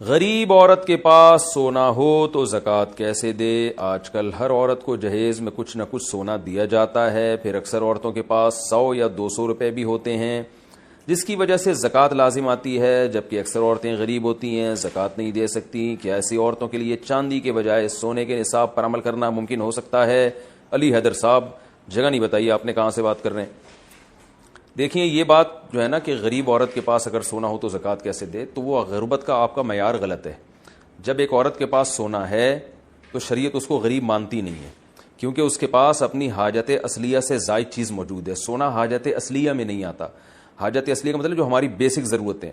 غریب عورت کے پاس سونا ہو تو زکوٰۃ کیسے دے؟ آج کل ہر عورت کو جہیز میں کچھ نہ کچھ سونا دیا جاتا ہے، پھر اکثر عورتوں کے پاس 100 یا 200 روپے بھی ہوتے ہیں، جس کی وجہ سے زکوٰۃ لازم آتی ہے، جبکہ اکثر عورتیں غریب ہوتی ہیں، زکوٰۃ نہیں دے سکتی۔ کیا ایسی عورتوں کے لیے چاندی کے بجائے سونے کے نصاب پر عمل کرنا ممکن ہو سکتا ہے؟ علی حیدر صاحب، جگہ نہیں بتائیے آپ نے کہاں سے بات کر رہے ہیں۔ دیکھیں یہ بات جو ہے نا کہ غریب عورت کے پاس اگر سونا ہو تو زکوٰۃ کیسے دے، تو وہ غربت کا آپ کا معیار غلط ہے۔ جب ایک عورت کے پاس سونا ہے تو شریعت اس کو غریب مانتی نہیں ہے، کیونکہ اس کے پاس اپنی حاجت اصلیہ سے زائد چیز موجود ہے۔ سونا حاجت اصلیہ میں نہیں آتا۔ حاجت اصلیہ کا مطلب جو ہماری بیسک ضرورتیں،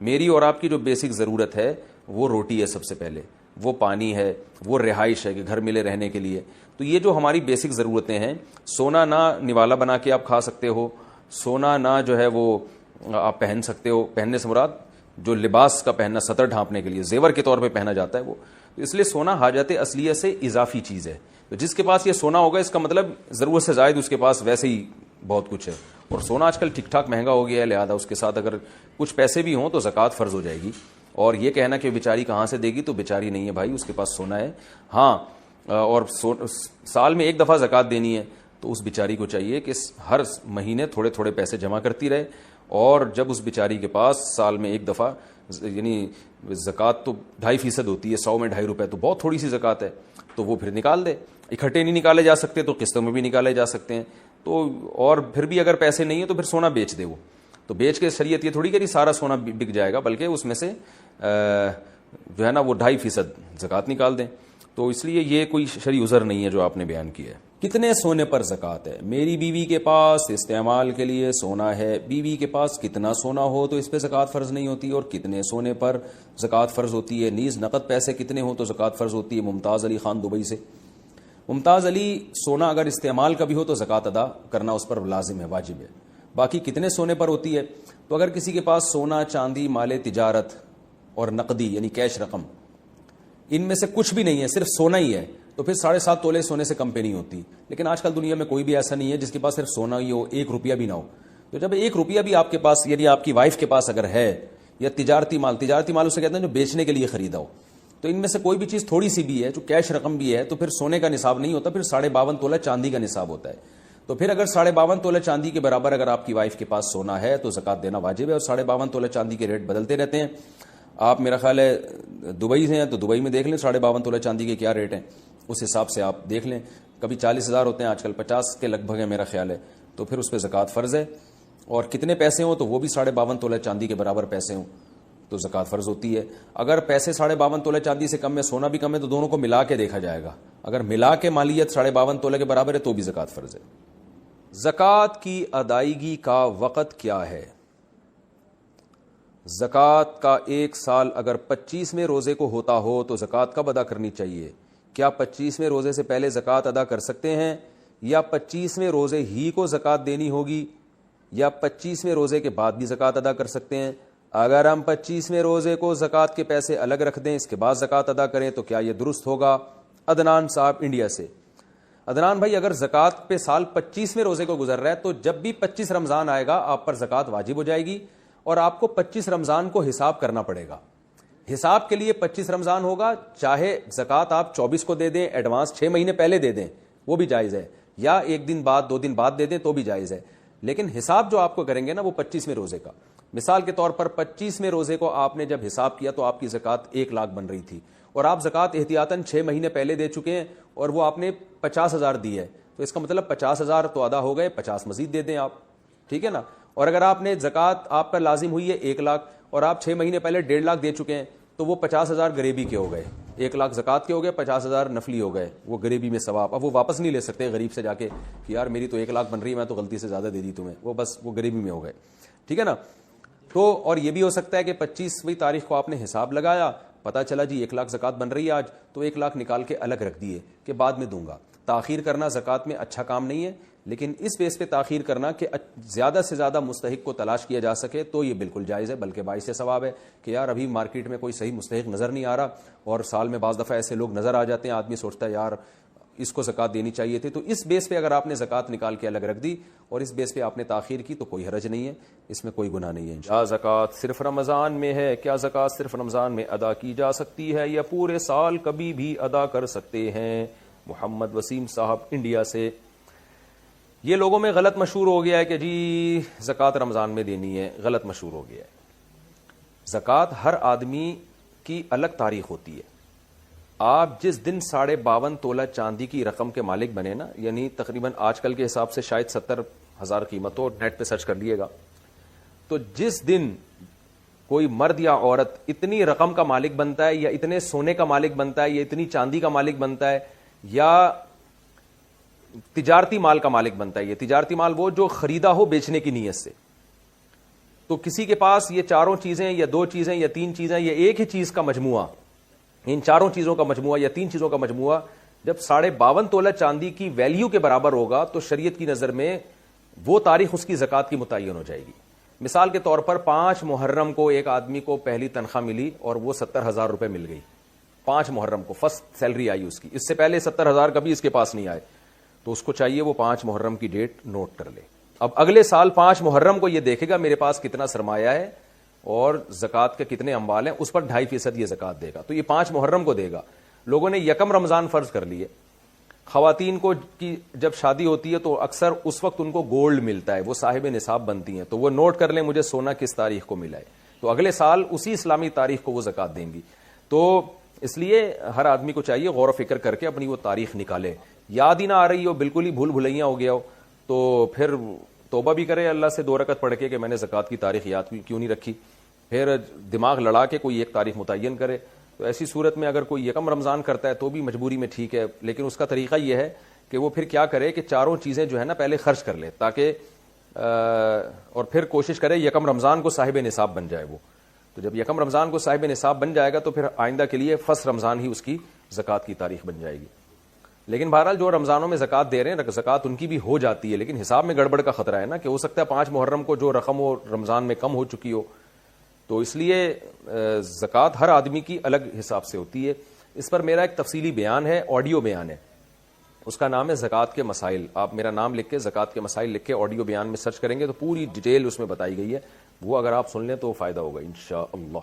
میری اور آپ کی جو بیسک ضرورت ہے وہ روٹی ہے، سب سے پہلے وہ پانی ہے، وہ رہائش ہے کہ گھر ملے رہنے کے لیے۔ تو یہ جو ہماری بیسک ضرورتیں ہیں، سونا نہ نوالا بنا کے آپ کھا سکتے ہو، سونا نہ جو ہے وہ آپ پہن سکتے ہو، پہننے سے مراد جو لباس کا پہننا سطر ڈھانپنے کے لیے زیور کے طور پہ پہنا جاتا ہے وہ، تو اس لیے سونا حاجت اصلیہ سے اضافی چیز ہے۔ تو جس کے پاس یہ سونا ہوگا اس کا مطلب ضرورت سے زائد اس کے پاس ویسے ہی بہت کچھ ہے، اور سونا آج کل ٹھیک ٹھاک مہنگا ہو گیا ہے، لہذا اس کے ساتھ اگر کچھ پیسے بھی ہوں تو زکوٰۃ فرض ہو جائے گی۔ اور یہ کہنا کہ بیچاری کہاں سے دے گی، تو بیچاری نہیں ہے بھائی، اس کے پاس سونا ہے۔ ہاں، اور سال میں ایک دفعہ زکوٰۃ دینی ہے تو اس بیچاری کو چاہیے کہ ہر مہینے تھوڑے تھوڑے پیسے جمع کرتی رہے، اور جب اس بیچاری کے پاس سال میں ایک دفعہ، یعنی زکوٰۃ تو 2.5% ہوتی ہے، 100 میں 2.5 روپے تو بہت تھوڑی سی زکوٰۃ ہے، تو وہ پھر نکال دے۔ اکٹھے نہیں نکالے جا سکتے تو قسطوں میں بھی نکالے جا سکتے ہیں، تو اور پھر بھی اگر پیسے نہیں ہیں تو پھر سونا بیچ دے وہ، تو بیچ کے شریعت یہ تھوڑی کہ سارا سونا بک جائے گا، بلکہ اس میں سے جو ہے نا وہ 2.5% زکوٰۃ نکال دیں۔ تو اس لیے یہ کوئی شرعی عذر نہیں ہے جو آپ نے بیان کیا ہے۔ کتنے سونے پر زکوٰۃ ہے؟ میری بیوی کے پاس استعمال کے لیے سونا ہے۔ بیوی کے پاس کتنا سونا ہو تو اس پہ زکوٰۃ فرض نہیں ہوتی، اور کتنے سونے پر زکوٰۃ فرض ہوتی ہے؟ نیز نقد پیسے کتنے ہوں تو زکوٰۃ فرض ہوتی ہے؟ ممتاز علی خان دبئی سے۔ ممتاز علی، سونا اگر استعمال کا بھی ہو تو زکوٰۃ ادا کرنا اس پر لازم ہے، واجب ہے۔ باقی کتنے سونے پر ہوتی ہے؟ تو اگر کسی کے پاس سونا، چاندی، مال تجارت اور نقدی یعنی کیش رقم، ان میں سے کچھ بھی نہیں ہے، صرف سونا ہی ہے، تو پھر 7.5 تولے سونے سے کم پہ نہیں ہوتی۔ لیکن آج کل دنیا میں کوئی بھی ایسا نہیں ہے جس کے پاس صرف سونا ہی ہو، 1 روپیہ بھی نہ ہو۔ تو جب 1 روپیہ بھی آپ کے پاس، یعنی آپ کی وائف کے پاس اگر ہے، یا تجارتی مال اسے کہتے ہیں جو بیچنے کے لیے خریدا ہو، تو ان میں سے کوئی بھی چیز تھوڑی سی بھی ہے جو کیش رقم بھی ہے، تو پھر سونے کا نصاب نہیں ہوتا، پھر 52.5 تولہ چاندی کا نصاب ہوتا ہے۔ تو پھر اگر 52.5 تولہ چاندی کے برابر اگر آپ کی وائف کے پاس سونا ہے تو زکوٰۃ دینا واجب ہے، اور 52.5 تولہ چاندی کے ریٹ بدلتے رہتے ہیں۔ آپ میرا خیال ہے دبئی سے ہیں تو دبئی میں دیکھ لیں 52.5 تولہ چاندی کے کیا ریٹ ہیں، اس حساب سے آپ دیکھ لیں۔ کبھی 40,000 ہوتے ہیں، آج کل 50 کے لگ بھگ ہے میرا خیال ہے، تو پھر اس پہ زکوٰۃ فرض ہے۔ اور کتنے پیسے ہوں تو وہ بھی 52.5 تولہ چاندی کے برابر پیسے ہوں تو زکوٰۃ فرض ہوتی ہے۔ اگر پیسے 52.5 تولہ چاندی سے کم ہے، سونا بھی کم ہے، تو دونوں کو ملا کے دیکھا جائے گا۔ اگر ملا کے مالیت 52.5 تولہ کے برابر ہے تو بھی زکوٰۃ فرض ہے۔ زکوٰۃ کی ادائیگی کا وقت کیا ہے؟ زکوٰۃ کا 1 سال اگر 25ویں روزے کو ہوتا ہو تو زکوٰۃ کب ادا کرنی چاہیے؟ کیا 25ویں روزے سے پہلے زکوٰۃ ادا کر سکتے ہیں، یا 25ویں روزے ہی کو زکوٰۃ دینی ہوگی، یا 25ویں روزے کے بعد بھی زکوٰۃ ادا کر سکتے ہیں؟ اگر ہم 25ویں روزے کو زکوٰۃ کے پیسے الگ رکھ دیں، اس کے بعد زکوٰۃ ادا کریں تو کیا یہ درست ہوگا؟ عدنان صاحب انڈیا سے۔ عدنان بھائی، اگر زکوٰۃ پہ سال 25ویں روزے کو گزر رہا ہے تو جب بھی 25 رمضان آئے گا آپ پر زکوٰۃ واجب ہو جائے گی، اور آپ کو 25 رمضان کو حساب کرنا پڑے گا۔ حساب کے لیے 25 رمضان ہوگا، چاہے زکوٰۃ آپ 24 کو دے دیں، ایڈوانس 6 مہینے پہلے دے دیں، وہ بھی جائز ہے، یا 1 دن بعد 2 دن بعد دے دیں تو بھی جائز ہے، لیکن حساب جو آپ کو کریں گے نا وہ 25ویں روزے کا۔ مثال کے طور پر 25ویں روزے کو آپ نے جب حساب کیا تو آپ کی زکوٰۃ 1 لاکھ بن رہی تھی، اور آپ زکوٰۃ احتیاطاً 6 مہینے پہلے دے چکے ہیں، اور وہ آپ نے 50,000 دی ہے، تو اس کا مطلب 50,000 تو ادا ہو گئے، 50 مزید دے دیں آپ، ٹھیک ہے نا۔ اور اگر آپ نے زکوٰۃ آپ پر لازم ہوئی ہے 1 لاکھ، اور آپ 6 مہینے پہلے 1.5 لاکھ دے چکے ہیں، تو وہ 50,000 غریبی کے ہو گئے، 1 لاکھ زکوٰۃ کے ہو گئے، 50,000 نفلی ہو گئے، وہ غریبی میں ثواب۔ اب وہ واپس نہیں لے سکتے غریب سے جا کے کہ یار میری تو 1 لاکھ بن رہی ہے، میں تو غلطی سے زیادہ دے دی تمہیں، وہ بس وہ غریبی میں ہو گئے، ٹھیک ہے نا۔ تو اور یہ بھی ہو سکتا ہے کہ 25ویں تاریخ کو آپ نے حساب لگایا، پتہ چلا جی 1 لاکھ زکوٰۃ بن رہی ہے آج، تو 1 لاکھ نکال کے الگ رکھ دیے کہ بعد میں دوں گا۔ تاخیر کرنا زکوٰۃ میں اچھا کام نہیں ہے، لیکن اس بیس پہ تاخیر کرنا کہ زیادہ سے زیادہ مستحق کو تلاش کیا جا سکے تو یہ بالکل جائز ہے، بلکہ باعث ثواب ہے کہ یار ابھی مارکیٹ میں کوئی صحیح مستحق نظر نہیں آ رہا، اور سال میں بعض دفعہ ایسے لوگ نظر آ جاتے ہیں، آدمی سوچتا ہے یار اس کو زکوٰۃ دینی چاہیے تھی. تو اس بیس پہ اگر آپ نے زکوٰۃ نکال کے الگ رکھ دی اور اس بیس پہ آپ نے تاخیر کی تو کوئی حرج نہیں ہے, اس میں کوئی گناہ نہیں ہے. کیا زکوٰۃ صرف رمضان میں ہے؟ کیا زکوٰۃ صرف رمضان میں ادا کی جا سکتی ہے یا پورے سال کبھی بھی ادا کر سکتے ہیں؟ محمد وسیم صاحب انڈیا سے. یہ لوگوں میں غلط مشہور ہو گیا ہے کہ جی زکوٰۃ رمضان میں دینی ہے, غلط مشہور ہو گیا ہے. زکوٰۃ ہر آدمی کی الگ تاریخ ہوتی ہے. آپ جس دن 52.5 تولہ چاندی کی رقم کے مالک بنے نا, یعنی تقریباً آج کل کے حساب سے شاید 70,000 قیمت ہو, نیٹ پہ سرچ کر لیے گا, تو جس دن کوئی مرد یا عورت اتنی رقم کا مالک بنتا ہے یا اتنے سونے کا مالک بنتا ہے یا اتنی چاندی کا مالک بنتا ہے یا تجارتی مال کا مالک بنتا ہے, یہ تجارتی مال وہ جو خریدا ہو بیچنے کی نیت سے, تو کسی کے پاس یہ چاروں چیزیں یا 2 چیزیں یا 3 چیزیں یا ایک ہی چیز کا مجموعہ, ان چاروں چیزوں کا مجموعہ یا 3 چیزوں کا مجموعہ جب 52.5 تولہ چاندی کی ویلیو کے برابر ہوگا تو شریعت کی نظر میں وہ تاریخ اس کی زکوٰۃ کی متعین ہو جائے گی. مثال کے طور پر 5 محرم کو ایک آدمی کو پہلی تنخواہ ملی اور وہ 70,000 روپے مل گئی. 5 محرم کو فرسٹ سیلری آئی اس کی, اس سے پہلے 70,000 کبھی اس کے پاس نہیں آئے, تو اس کو چاہیے وہ 5 محرم کی ڈیٹ نوٹ کر لے. اب اگلے سال 5 محرم کو یہ دیکھے گا میرے پاس کتنا سرمایہ ہے اور زکوٰۃ کے کتنے اموال ہیں, اس پر 2.5% یہ زکوٰۃ دے گا. تو یہ 5 محرم کو دے گا. لوگوں نے 1 رمضان فرض کر لیے. خواتین کو کی جب شادی ہوتی ہے تو اکثر اس وقت ان کو گولڈ ملتا ہے, وہ صاحب نصاب بنتی ہیں, تو وہ نوٹ کر لیں مجھے سونا کس تاریخ کو ملا ہے, تو اگلے سال اسی اسلامی تاریخ کو وہ زکوٰۃ دیں گی. تو اس لیے ہر آدمی کو چاہیے غور و فکر کر کے اپنی وہ تاریخ نکالے. یاد ہی نہ آ رہی ہو, بالکل ہی بھول بھلیاں ہو گیا ہو, تو پھر توبہ بھی کرے اللہ سے 2 رکعت پڑھ کے کہ میں نے زکوٰۃ کی تاریخ یاد کیوں نہیں رکھی, پھر دماغ لڑا کے کوئی ایک تاریخ متعین کرے. تو ایسی صورت میں اگر کوئی 1 رمضان کرتا ہے تو بھی مجبوری میں ٹھیک ہے, لیکن اس کا طریقہ یہ ہے کہ وہ پھر کیا کرے کہ چاروں چیزیں جو ہے نا پہلے خرچ کر لے, تاکہ اور پھر کوشش کرے 1 رمضان کو صاحب نصاب بن جائے وہ. تو جب 1 رمضان کو صاحب نصاب بن جائے گا تو پھر آئندہ کے لیے فرسٹ رمضان ہی اس کی زکوٰۃ کی تاریخ بن جائے گی. لیکن بہرحال جو رمضانوں میں زکوٰۃ دے رہے ہیں زکوٰۃ ان کی بھی ہو جاتی ہے, لیکن حساب میں گڑبڑ کا خطرہ ہے نا, کہ ہو سکتا ہے 5 محرم کو جو رقم ہو رمضان میں کم ہو چکی ہو. تو اس لیے زکوٰۃ ہر آدمی کی الگ حساب سے ہوتی ہے. اس پر میرا ایک تفصیلی بیان ہے, آڈیو بیان ہے, اس کا نام ہے زکوٰۃ کے مسائل. آپ میرا نام لکھ کے زکوٰۃ کے مسائل لکھ کے آڈیو بیان میں سرچ کریں گے تو پوری ڈیٹیل اس میں بتائی گئی ہے, وہ اگر آپ سن لیں تو فائدہ ہوگا انشاءاللہ.